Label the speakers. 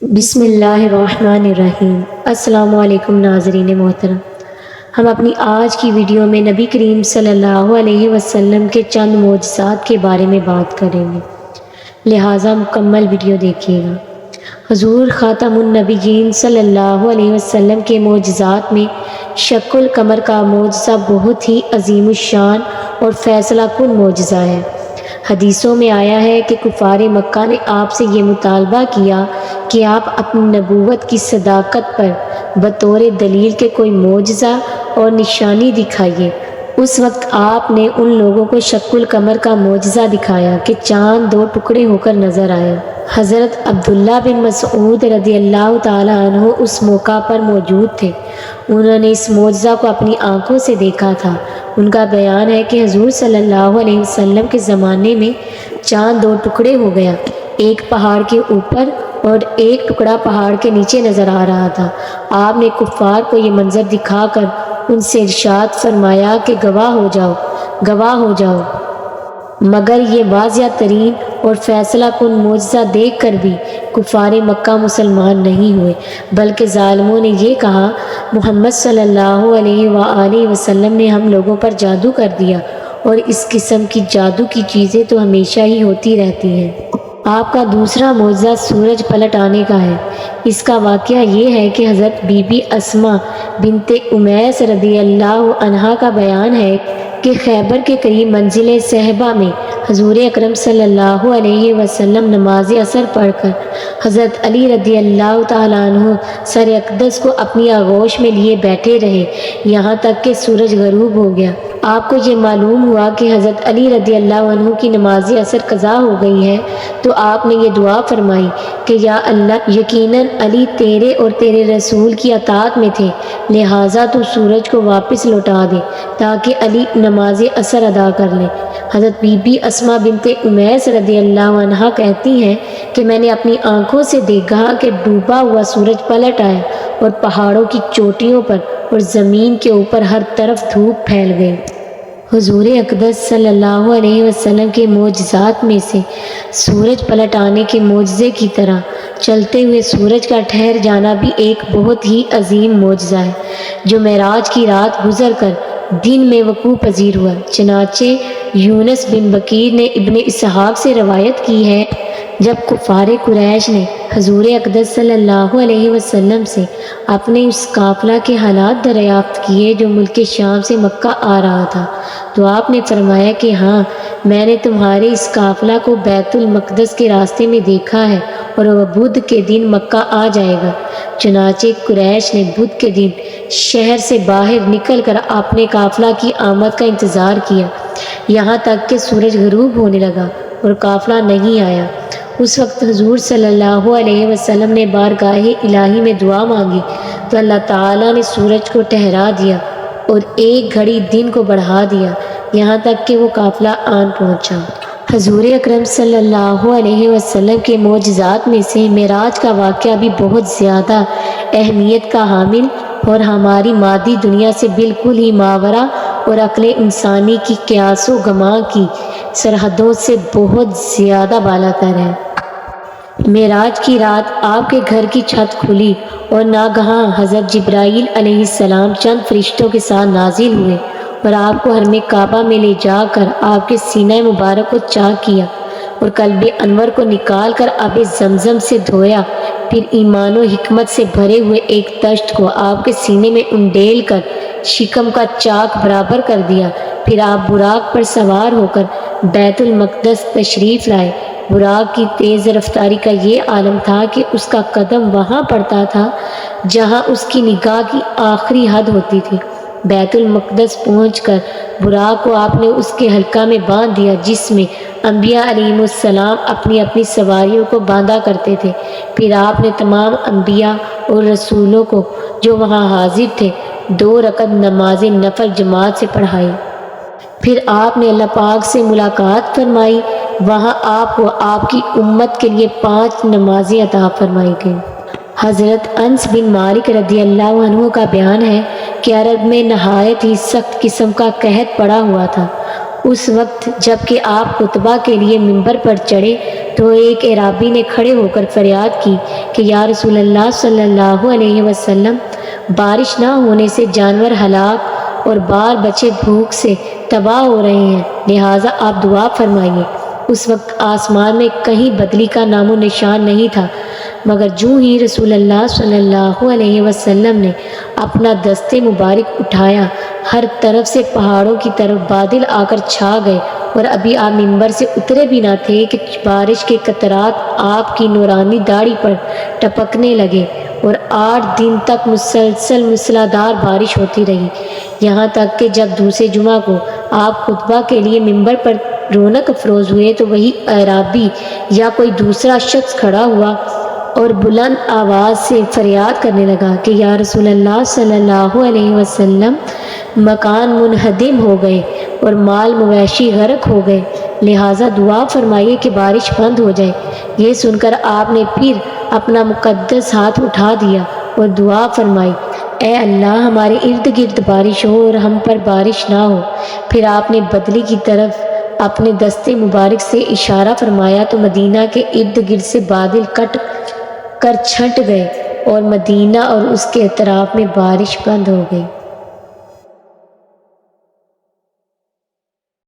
Speaker 1: بسم اللہ الرحمن الرحیم۔ السلام علیکم ناظرین محترم، ہم اپنی آج کی ویڈیو میں نبی کریم صلی اللہ علیہ وسلم کے چند معجزات کے بارے میں بات کریں گے، لہٰذا مکمل ویڈیو دیکھیے گا۔ حضور خاتم النبیین صلی اللہ علیہ وسلم کے معجزات میں شق القمر کا معجزہ بہت ہی عظیم الشان اور فیصلہ کن معجزہ ہے۔ حدیثوں میں آیا ہے کہ کفار مکہ نے آپ سے یہ مطالبہ کیا کہ آپ اپنی نبوت کی صداقت پر بطور دلیل کے کوئی معجزہ اور نشانی دکھائیے۔ اس وقت آپ نے ان لوگوں کو شق القمر کا معجزہ دکھایا کہ چاند دو ٹکڑے ہو کر نظر آیا۔ حضرت عبداللہ بن مسعود رضی اللہ تعالیٰ عنہ اس موقع پر موجود تھے۔ انہوں نے اس معجزہ کو اپنی آنکھوں سے دیکھا تھا۔ ان کا بیان ہے کہ حضور صلی اللہ علیہ وسلم کے زمانے میں چاند دو ٹکڑے ہو گیا، ایک پہاڑ کے اوپر اور ایک ٹکڑا پہاڑ کے نیچے نظر آ رہا تھا۔ آپ نے کفار کو یہ منظر دکھا کر ان سے ارشاد فرمایا کہ گواہ ہو جاؤ، گواہ ہو جاؤ۔ مگر یہ واضح ترین اور فیصلہ کن معجزہ دیکھ کر بھی کفار مکہ مسلمان نہیں ہوئے، بلکہ ظالموں نے یہ کہا، محمد صلی اللہ علیہ وآلہ وسلم نے ہم لوگوں پر جادو کر دیا، اور اس قسم کی جادو کی چیزیں تو ہمیشہ ہی ہوتی رہتی ہیں۔ آپ کا دوسرا معجزہ سورج پلٹ آنے کا ہے۔ اس کا واقعہ یہ ہے کہ حضرت بی بی اسماء بنت امیس رضی اللہ عنہا کا بیان ہے کہ خیبر کے قریب منزل صحبہ میں حضور اکرم صلی اللہ علیہ وسلم نماز عصر پڑھ کر حضرت علی رضی اللہ تعالیٰ عنہ سر اقدس کو اپنی آغوش میں لیے بیٹھے رہے یہاں تک کہ سورج غروب ہو گیا۔ آپ کو یہ معلوم ہوا کہ حضرت علی رضی اللہ عنہ کی نماز عصر قضا ہو گئی ہے، تو آپ نے یہ دعا فرمائی کہ یا اللہ، یقیناً علی تیرے اور تیرے رسول کی اطاعت میں تھے، لہٰذا تو سورج کو واپس لوٹا دے تاکہ علی نماز عصر ادا کر لے۔ حضرت بی بی اسماء بنت امیس رضی اللہ عنہا کہتی ہیں کہ میں نے اپنی آنکھوں سے دیکھا کہ ڈوبا ہوا سورج پلٹ آیا اور پہاڑوں کی چوٹیوں پر اور زمین کے اوپر ہر طرف دھوپ پھیل گئی۔ حضور اقدس صلی اللہ علیہ وسلم کے معجزات میں سے سورج پلٹ آنے کے معجزے کی طرح چلتے ہوئے سورج کا ٹھہر جانا بھی ایک بہت ہی عظیم معجزہ ہے، جو معراج کی رات گزر کر دن میں وقوع پذیر ہوا۔ چنانچہ یونس بن بکیر نے ابن اسحاق سے روایت کی ہے، جب کفار قریش نے حضور اقدس صلی اللہ علیہ وسلم سے اپنے اس قافلہ کے حالات دریافت کیے جو ملک شام سے مکہ آ رہا تھا، تو آپ نے فرمایا کہ ہاں، میں نے تمہارے اس قافلہ کو بیت المقدس کے راستے میں دیکھا ہے اور وہ بدھ کے دن مکہ آ جائے گا۔ چنانچہ قریش نے بدھ کے دن شہر سے باہر نکل کر اپنے قافلہ کی آمد کا انتظار کیا، یہاں تک کہ سورج غروب ہونے لگا اور قافلہ نہیں آیا۔ اس وقت حضور صلی اللہ علیہ وسلم نے بارگاہ الہی میں دعا مانگی تو اللہ تعالیٰ نے سورج کو ٹھہرا دیا اور ایک گھڑی دن کو بڑھا دیا، یہاں تک کہ وہ قافلہ آن پہنچا۔ حضور اکرم صلی اللہ علیہ وسلم کے معجزات میں سے معراج کا واقعہ بھی بہت زیادہ اہمیت کا حامل اور ہماری مادی دنیا سے بالکل ہی ماورا اور عقل انسانی کی قیاس و گمان کی سرحدوں سے بہت زیادہ بالاتر ہے۔ معراج کی رات آپ کے گھر کی چھت کھلی اور ناگہاں حضرت جبرائیل علیہ السلام چند فرشتوں کے ساتھ نازل ہوئے اور آپ کو حرم کعبہ میں لے جا کر آپ کے سینہ مبارک کو چاک کیا اور قلب انور کو نکال کر آب زمزم سے دھویا، پھر ایمان و حکمت سے بھرے ہوئے ایک تشت کو آپ کے سینے میں انڈیل کر شکم کا چاک برابر کر دیا، پھر آپ براق پر سوار ہو کر بیت المقدس تشریف لائے۔ براق کی تیز رفتاری کا یہ عالم تھا کہ اس کا قدم وہاں پڑتا تھا جہاں اس کی نگاہ کی آخری حد ہوتی تھی۔ بیت المقدس پہنچ کر براق کو آپ نے اس کے حلقہ میں باندھ دیا جس میں انبیاء علیہ السلام اپنی اپنی سواریوں کو باندھا کرتے تھے۔ پھر آپ نے تمام انبیاء اور رسولوں کو جو وہاں حاضر تھے 2 رکعت نماز نفل جماعت سے پڑھائی۔ پھر آپ نے اللہ پاک سے ملاقات فرمائی، وہاں آپ کو آپ کی امت کے لیے 5 نمازیں عطا فرمائی گئیں۔ حضرت انس بن مالک رضی اللہ عنہ کا بیان ہے کہ عرب میں نہایت ہی سخت قسم کا قحط پڑا ہوا تھا اس وقت جب کہ آپ خطبہ کے لیے ممبر پر چڑھے تو ایک اعرابی نے کھڑے ہو کر فریاد کی کہ یا رسول اللہ صلی اللہ علیہ وسلم، بارش نہ ہونے سے جانور ہلاک اور بال بچے بھوک سے تباہ ہو رہے ہیں، لہٰذا آپ دعا فرمائیے۔ اس وقت آسمان میں کہیں بدلی کا نام و نشان نہیں تھا، مگر جو ہی رسول اللہ صلی اللہ علیہ وسلم نے اپنا دست مبارک اٹھایا، ہر طرف سے پہاڑوں کی طرف بادل آ کر چھا گئے، اور ابھی آپ ممبر سے اترے بھی نہ تھے کہ بارش کے قطرات آپ کی نورانی داڑھی پر ٹپکنے لگے، اور 8 دن تک مسلسل موسلادھار بارش ہوتی رہی، یہاں تک کہ جب دوسرے جمعہ کو آپ خطبہ کے لیے ممبر پر رونق افروز ہوئے تو وہی اعرابی یا کوئی دوسرا شخص کھڑا ہوا اور بلند آواز سے فریاد کرنے لگا کہ یا رسول اللہ صلی اللہ علیہ وسلم، مکان منہدم ہو گئے اور مال مویشی غرق ہو گئے، لہٰذا دعا فرمائیے کہ بارش بند ہو جائے۔ یہ سن کر آپ نے پھر اپنا مقدس ہاتھ اٹھا دیا اور دعا فرمائی، اے اللہ، ہمارے ارد گرد بارش ہو اور ہم پر بارش نہ ہو۔ پھر آپ نے بدلی کی طرف اپنے دست مبارک سے اشارہ فرمایا تو مدینہ کے ارد گرد سے بادل کٹ کر چھٹ گئے اور مدینہ اور اس کے اطراف میں بارش بند ہو گئی۔